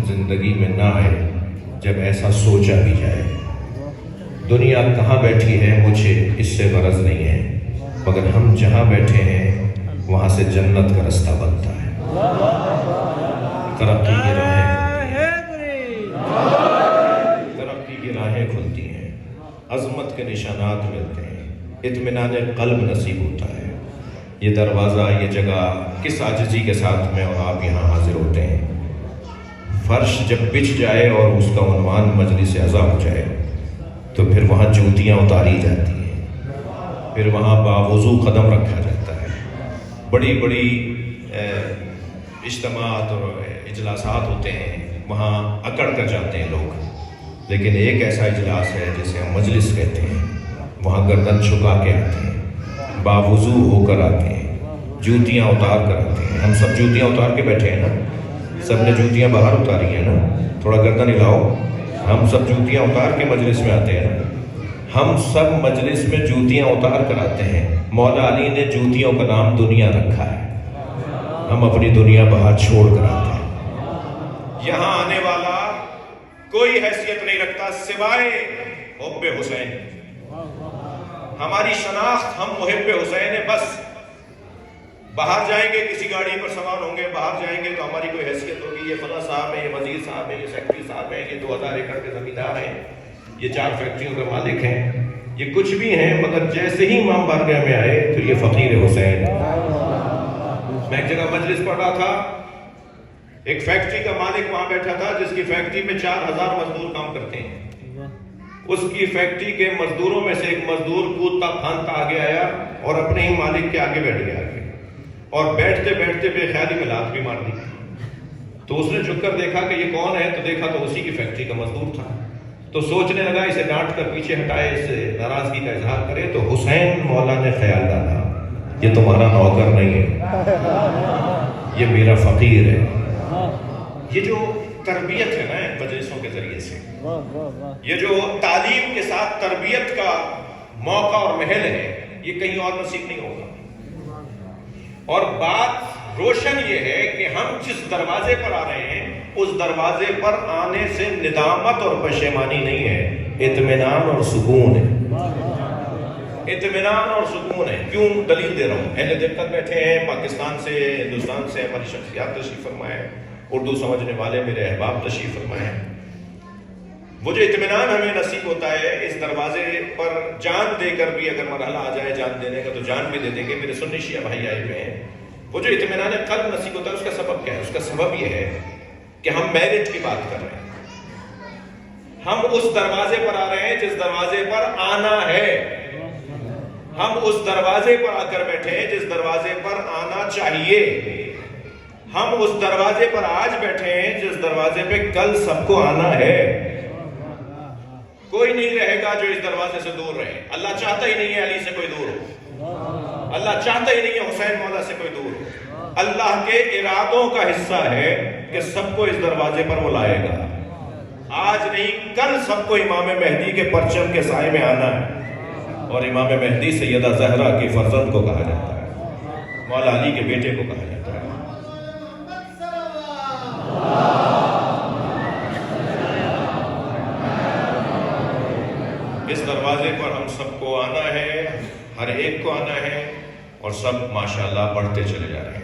زندگی میں نہ آئے جب ایسا سوچا بھی جائے۔ دنیا کہاں بیٹھی ہے مجھے اس سے غرض نہیں ہے، مگر ہم جہاں بیٹھے ہیں وہاں سے جنت کا رستہ بنتا ہے۔ ترقی کی راہیں کھلتی ہیں، عظمت کے نشانات ملتے ہیں، اطمینان قلب نصیب ہوتا ہے۔ یہ دروازہ، یہ جگہ کس عاجزی کے ساتھ میں اور آپ یہاں حاضر ہوتے ہیں۔ فرش جب بچھ جائے اور اس کا عنوان مجلس اعزا ہو جائے تو پھر وہاں جوتیاں اتاری جاتی ہیں، پھر وہاں باوضو قدم رکھا جاتا ہے۔ بڑی بڑی اجتماعات اور اجلاسات ہوتے ہیں، وہاں اکڑ کر جاتے ہیں لوگ، لیکن ایک ایسا اجلاس ہے جسے ہم مجلس کہتے ہیں، وہاں گردن جھکا کے آتے ہیں، باوضو ہو کر آتے ہیں، جوتیاں اتار کر آتے ہیں۔ ہم سب جوتیاں اتار کے بیٹھے ہیں نا، سب نے جوتیاں باہر اتاری ہیں نا، تھوڑا گردن ہلاؤ۔ ہم سب جوتیاں اتار کے مجلس میں آتے ہیں نا، ہم سب مجلس میں جوتیاں اتار کر آتے ہیں۔ مولا علی نے جوتیوں کا نام دنیا رکھا ہے، ہم اپنی دنیا باہر چھوڑ کر آتے ہیں۔ یہاں آنے والا کوئی حیثیت نہیں رکھتا سوائے حب حسین۔ ہماری شناخت ہم محب حسین ہے بس۔ باہر جائیں گے کسی گاڑی پر سوار ہوں گے، باہر جائیں گے تو ہماری کوئی حیثیت ہوگی، یہ فلاں صاحب ہے، یہ وزیر صاحب ہے، یہ سیکٹری صاحب ہے، یہ 2000 ایکڑ کے زمیندار ہیں، یہ 4 فیکٹریوں کے مالک ہیں، یہ کچھ بھی ہیں، مگر جیسے ہی امام بارگاہ میں آئے تو یہ فقیر حسین۔ میں ایک جگہ مجلس پڑھ رہا تھا، ایک فیکٹری کا مالک وہاں بیٹھا تھا جس کی فیکٹری میں 4000 مزدور کام کرتے ہیں۔ اس کی فیکٹری کے مزدوروں میں سے ایک مزدور کودتا پھاندتا آگے آیا اور اپنے ہی مالک کے آگے بیٹھ گیا، اور بیٹھتے بیٹھتے بے خیالی میں لات بھی مار دی۔ تو اس نے جھک کر دیکھا کہ یہ کون ہے، تو دیکھا تو اسی کی فیکٹری کا مزدور تھا۔ تو سوچنے لگا اسے ڈانٹ کر پیچھے ہٹائے، اس سے ناراضگی کا اظہار کرے، تو حسین مولا نے خیال ڈالا یہ تمہارا نوکر نہیں ہے، یہ میرا فقیر ہے۔ یہ جو تربیت ہے نا مجلسوں کے ذریعے سے، یہ جو تعلیم کے ساتھ تربیت کا موقع اور محل ہے، یہ کہیں اور نصیب نہیں ہوگا۔ اور بات روشن یہ ہے کہ ہم جس دروازے پر آ رہے ہیں اس دروازے پر آنے سے ندامت اور پشیمانی نہیں ہے، اطمینان اور سکون ہے۔ اطمینان اور سکون ہے۔ کیوں دلیل دے رہا ہوں؟ اہل دقت بیٹھے ہیں پاکستان سے، ہندوستان سے، ہماری شخصیات تشریف فرمائے ہیں، اردو سمجھنے والے میرے احباب تشریف فرمائے ہیں۔ وہ جو اطمینان ہمیں نصیب ہوتا ہے اس دروازے پر جان دے کر بھی، اگر مرحلہ آ جائے جان دینے کا تو جان بھی دے دیں گے۔ میرے سنی شیعہ بھائی آئے ہوئے ہیں، وہ جو اطمینان قلب نصیب ہوتا ہے اس کا سبب کیا ہے؟ اس کا سبب یہ ہے کہ ہم میرٹ کی بات کر رہے ہیں۔ ہم اس دروازے پر آ رہے ہیں جس دروازے پر آنا ہے، ہم اس دروازے پر آ کر بیٹھے ہیں جس دروازے پر آنا چاہیے، ہم اس دروازے پر آج بیٹھے ہیں جس دروازے پہ کل سب کو آنا ہے۔ کوئی نہیں رہے گا جو اس دروازے سے دور رہے۔ اللہ چاہتا ہی نہیں ہے علی سے کوئی دور ہو، اللہ چاہتا ہی نہیں ہے حسین مولا سے کوئی دور ہو۔ اللہ کے ارادوں کا حصہ ہے کہ سب کو اس دروازے پر وہ لائے گا۔ آج نہیں کل سب کو امام مہدی کے پرچم کے سائے میں آنا ہے، اور امام مہدی سیدہ زہرا کے فرزند کو کہا جاتا ہے، مولا علی کے بیٹے کو کہا جاتا ہے۔ اس دروازے پر ہم سب کو آنا ہے، ہر ایک کو آنا ہے، اور سب ماشاءاللہ بڑھتے چلے جا رہے ہیں۔